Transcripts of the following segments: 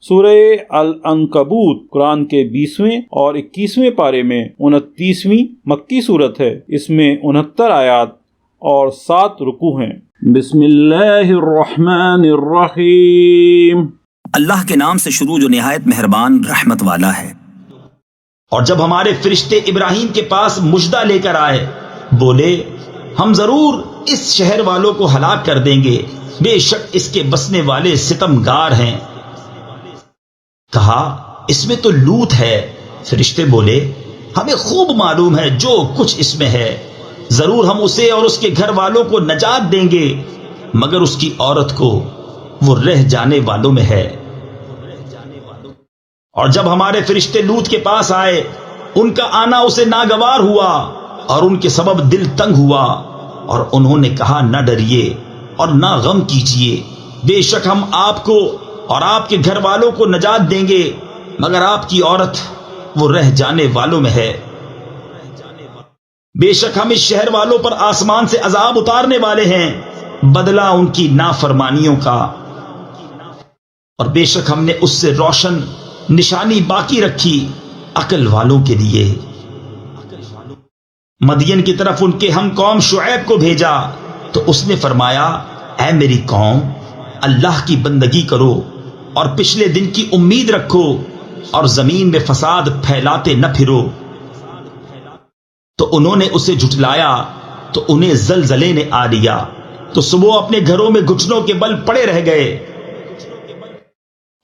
سورہ العنکبوت قرآن کے 20ویں اور 21ویں پارے میں 29ویں مکی صورت ہے۔ اس میں 69 آیات اور 7 رکوع ہیں۔ بسم اللہ الرحمن الرحیم۔ اللہ کے نام سے شروع جو نہایت مہربان رحمت والا ہے۔ اور جب ہمارے فرشتے ابراہیم کے پاس مژدہ لے کر آئے، بولے ہم ضرور اس شہر والوں کو ہلاک کر دیں گے، بے شک اس کے بسنے والے ستمگار ہیں۔ کہا اس میں تو لوط ہے۔ فرشتے بولے ہمیں خوب معلوم ہے جو کچھ اس میں ہے، ضرور ہم اسے اور اس کے گھر والوں کو نجات دیں گے، مگر اس کی عورت کو وہ رہ جانے والوں میں ہے۔ اور جب ہمارے فرشتے لوط کے پاس آئے، ان کا آنا اسے ناگوار ہوا اور ان کے سبب دل تنگ ہوا، اور انہوں نے کہا نہ ڈریے اور نہ غم کیجیے، بے شک ہم آپ کو اور آپ کے گھر والوں کو نجات دیں گے، مگر آپ کی عورت وہ رہ جانے والوں میں ہے۔ بے شک ہم اس شہر والوں پر آسمان سے عذاب اتارنے والے ہیں، بدلہ ان کی نافرمانیوں کا، اور بے شک ہم نے اس سے روشن نشانی باقی رکھی عقل والوں کے لیے۔ مدین کی طرف ان کے ہم قوم شعیب کو بھیجا تو اس نے فرمایا اے میری قوم، اللہ کی بندگی کرو اور پچھلے دن کی امید رکھو اور زمین میں فساد پھیلاتے نہ پھرو۔ تو انہوں نے اسے جھٹلایا تو انہیں زلزلے نے آ لیا، تو صبح اپنے گھروں میں گھٹنوں کے بل پڑے رہ گئے۔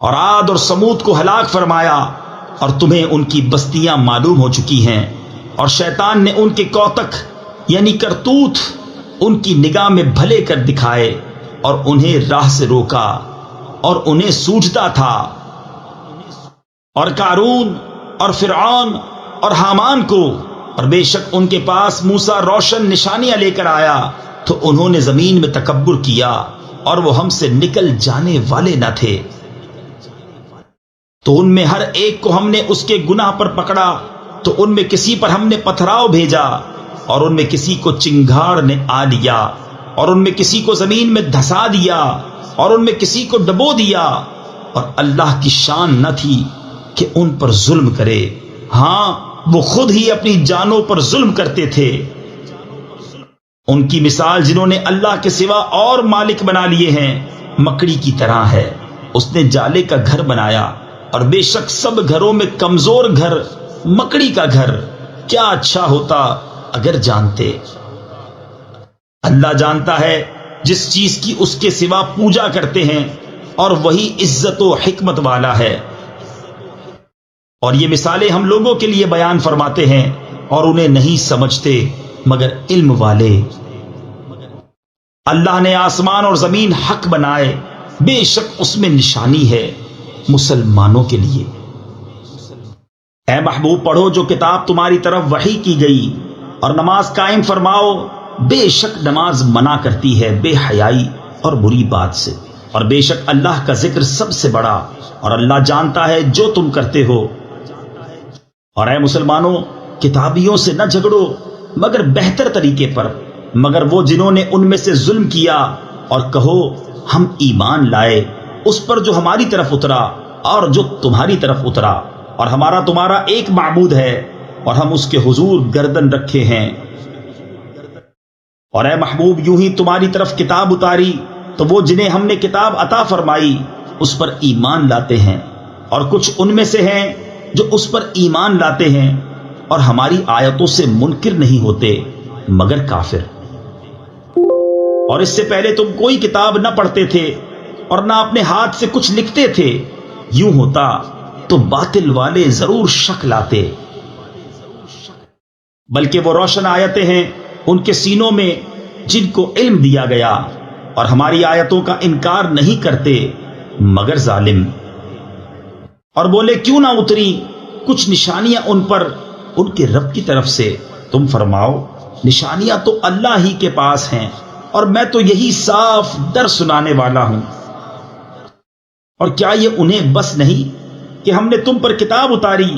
اور عاد اور سمود کو ہلاک فرمایا، اور تمہیں ان کی بستیاں معلوم ہو چکی ہیں، اور شیطان نے ان کے کوتک یعنی کرتوت ان کی نگاہ میں بھلے کر دکھائے اور انہیں راہ سے روکا، اور انہیں سوجھتا تھا۔ اور قارون اور فرعون اور حامان کو، اور بے شک ان کے پاس موسیٰ روشن نشانیاں لے کر آیا، تو انہوں نے زمین میں تکبر کیا اور وہ ہم سے نکل جانے والے نہ تھے۔ تو ان میں ہر ایک کو ہم نے اس کے گناہ پر پکڑا، تو ان میں کسی پر ہم نے پتھراؤ بھیجا، اور ان میں کسی کو چنگھاڑ نے آ لیا، اور ان میں کسی کو زمین میں دھسا دیا، اور ان میں کسی کو ڈبو دیا، اور اللہ کی شان نہ تھی کہ ان پر ظلم کرے، ہاں وہ خود ہی اپنی جانوں پر ظلم کرتے تھے۔ ان کی مثال جنہوں نے اللہ کے سوا اور مالک بنا لیے ہیں، مکڑی کی طرح ہے، اس نے جالے کا گھر بنایا، اور بے شک سب گھروں میں کمزور گھر مکڑی کا گھر، کیا اچھا ہوتا اگر جانتے۔ اللہ جانتا ہے جس چیز کی اس کے سوا پوجا کرتے ہیں، اور وہی عزت و حکمت والا ہے۔ اور یہ مثالیں ہم لوگوں کے لیے بیان فرماتے ہیں، اور انہیں نہیں سمجھتے مگر علم والے۔ اللہ نے آسمان اور زمین حق بنائے، بے شک اس میں نشانی ہے مسلمانوں کے لیے۔ اے محبوب پڑھو جو کتاب تمہاری طرف وحی کی گئی، اور نماز قائم فرماؤ، بے شک نماز منع کرتی ہے بے حیائی اور بری بات سے، اور بے شک اللہ کا ذکر سب سے بڑا، اور اللہ جانتا ہے جو تم کرتے ہو۔ اور اے مسلمانوں، کتابیوں سے نہ جھگڑو مگر بہتر طریقے پر، مگر وہ جنہوں نے ان میں سے ظلم کیا، اور کہو ہم ایمان لائے اس پر جو ہماری طرف اترا اور جو تمہاری طرف اترا، اور ہمارا تمہارا ایک معبود ہے، اور ہم اس کے حضور گردن رکھے ہیں۔ اور اے محبوب یوں ہی تمہاری طرف کتاب اتاری تو وہ جنہیں ہم نے کتاب عطا فرمائی اس پر ایمان لاتے ہیں، اور کچھ ان میں سے ہیں جو اس پر ایمان لاتے ہیں اور ہماری آیتوں سے منکر نہیں ہوتے مگر کافر۔ اور اس سے پہلے تم کوئی کتاب نہ پڑھتے تھے اور نہ اپنے ہاتھ سے کچھ لکھتے تھے، یوں ہوتا تو باطل والے ضرور شک لاتے، بلکہ وہ روشن آیتیں ہیں ان کے سینوں میں جن کو علم دیا گیا، اور ہماری آیتوں کا انکار نہیں کرتے مگر ظالم۔ اور بولے کیوں نہ اتری کچھ نشانیاں ان پر ان کے رب کی طرف سے؟ تم فرماؤ نشانیاں تو اللہ ہی کے پاس ہیں، اور میں تو یہی صاف در سنانے والا ہوں۔ اور کیا یہ انہیں بس نہیں کہ ہم نے تم پر کتاب اتاری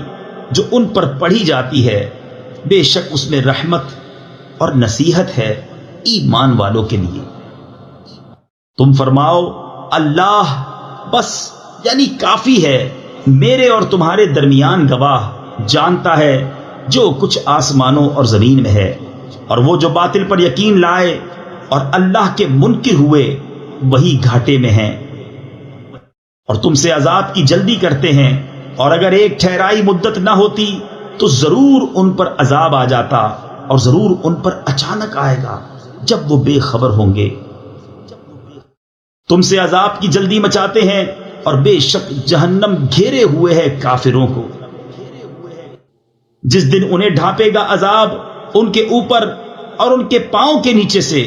جو ان پر پڑھی جاتی ہے، بے شک اس میں رحمت اور نصیحت ہے ایمان والوں کے لیے۔ تم فرماؤ اللہ بس یعنی کافی ہے، میرے اور تمہارے درمیان گواہ، جانتا ہے جو کچھ آسمانوں اور زمین میں ہے، اور وہ جو باطل پر یقین لائے اور اللہ کے منکر ہوئے وہی گھاٹے میں ہیں، اور تم سے عذاب کی جلدی کرتے ہیں، اور اگر ایک ٹھہرائی مدت نہ ہوتی تو ضرور ان پر عذاب آ جاتا، اور ضرور ان پر اچانک آئے گا جب وہ بے خبر ہوں گے۔ تم سے عذاب کی جلدی مچاتے ہیں، اور بے شک جہنم گھیرے ہوئے ہے کافروں کو۔ جس دن انہیں ڈھانپے گا عذاب ان کے اوپر اور ان کے پاؤں کے نیچے سے،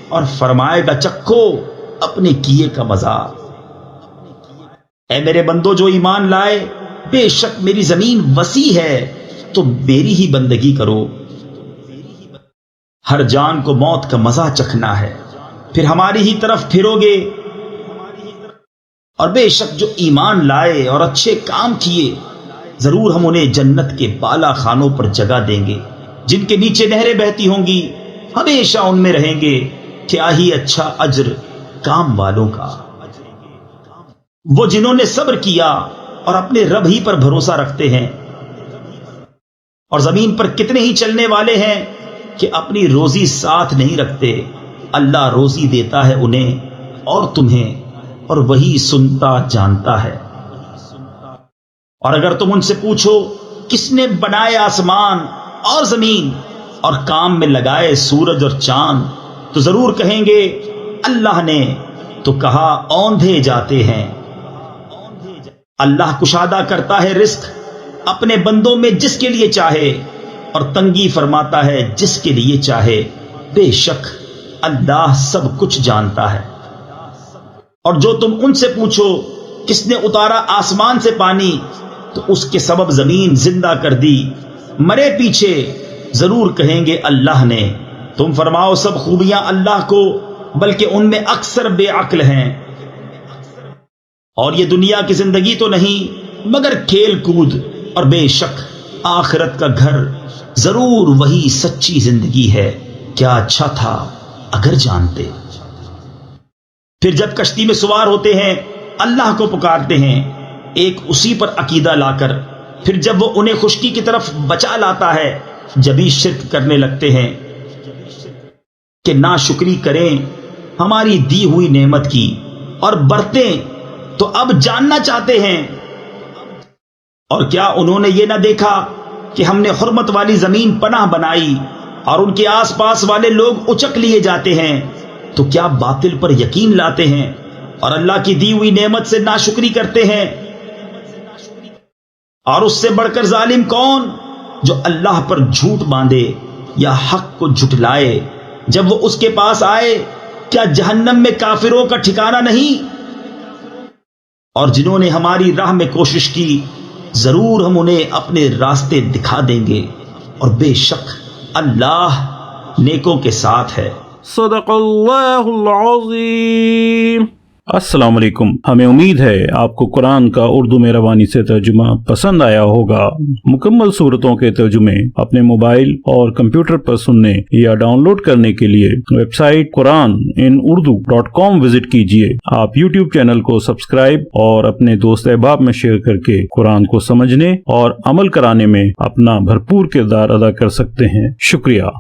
اور فرمائے گا چکھو اپنے کیے کا مزہ۔ اے میرے بندو جو ایمان لائے، بے شک میری زمین وسیع ہے تو میری ہی بندگی کرو۔ ہر جان کو موت کا مزہ چکھنا ہے، پھر ہماری ہی طرف پھرو گے۔ اور بے شک جو ایمان لائے اور اچھے کام کیے، ضرور ہم انہیں جنت کے بالا خانوں پر جگہ دیں گے، جن کے نیچے نہریں بہتی ہوں گی، ہمیشہ ان میں رہیں گے۔ کیا ہی اچھا اجر کام والوں کا۔ وہ جنہوں نے صبر کیا اور اپنے رب ہی پر بھروسہ رکھتے ہیں، اور زمین پر کتنے ہی چلنے والے ہیں کہ اپنی روزی ساتھ نہیں رکھتے۔ اللہ روزی دیتا ہے انہیں اور تمہیں، اور وہی سنتا جانتا ہے۔ اور اگر تم ان سے پوچھو کس نے بنائے آسمان اور زمین اور کام میں لگائے سورج اور چاند، تو ضرور کہیں گے اللہ نے۔ تو کہا اوندھے جاتے ہیں۔ اللہ کشادہ کرتا ہے رزق اپنے بندوں میں جس کے لیے چاہے، اور تنگی فرماتا ہے جس کے لیے چاہے۔ بے شک اللہ سب کچھ جانتا ہے۔ اور جو تم ان سے پوچھو کس نے اتارا آسمان سے پانی، تو اس کے سبب زمین زندہ کر دی، مرے پیچھے ضرور کہیں گے اللہ نے۔ تم فرماؤ سب خوبیاں اللہ کو، بلکہ ان میں اکثر بے عقل ہیں۔ اور یہ دنیا کی زندگی تو نہیں مگر کھیل کود، اور بے شک آخرت کا گھر ضرور وہی سچی زندگی ہے۔ کیا اچھا تھا اگر جانتے۔ پھر جب کشتی میں سوار ہوتے ہیں اللہ کو پکارتے ہیں ایک اسی پر عقیدہ لا کر، پھر جب وہ انہیں خشکی کی طرف بچا لاتا ہے جبھی شرک کرنے لگتے ہیں کہ ناشکری کریں ہماری دی ہوئی نعمت کی اور برتیں تو اب جاننا چاہتے ہیں۔ اور کیا انہوں نے یہ نہ دیکھا کہ ہم نے حرمت والی زمین پناہ بنائی اور ان کے آس پاس والے لوگ اچک لیے جاتے ہیں، تو کیا باطل پر یقین لاتے ہیں اور اللہ کی دی ہوئی نعمت سے ناشکری کرتے ہیں؟ اور اس سے بڑھ کر ظالم کون جو اللہ پر جھوٹ باندھے یا حق کو جھٹلائے جب وہ اس کے پاس آئے؟ کیا جہنم میں کافروں کا ٹھکانہ نہیں؟ اور جنہوں نے ہماری راہ میں کوشش کی ضرور ہم انہیں اپنے راستے دکھا دیں گے، اور بے شک اللہ نیکوں کے ساتھ ہے۔ صدق اللہ العظیم۔ السلام علیکم، ہمیں امید ہے آپ کو قرآن کا اردو میں روانی سے ترجمہ پسند آیا ہوگا۔ مکمل صورتوں کے ترجمے اپنے موبائل اور کمپیوٹر پر سننے یا ڈاؤن لوڈ کرنے کے لیے ویب سائٹ QuranInUrdu.com وزٹ کیجیے۔ آپ یوٹیوب چینل کو سبسکرائب اور اپنے دوست احباب میں شیئر کر کے قرآن کو سمجھنے اور عمل کرانے میں اپنا بھرپور کردار ادا کر سکتے ہیں۔ شکریہ۔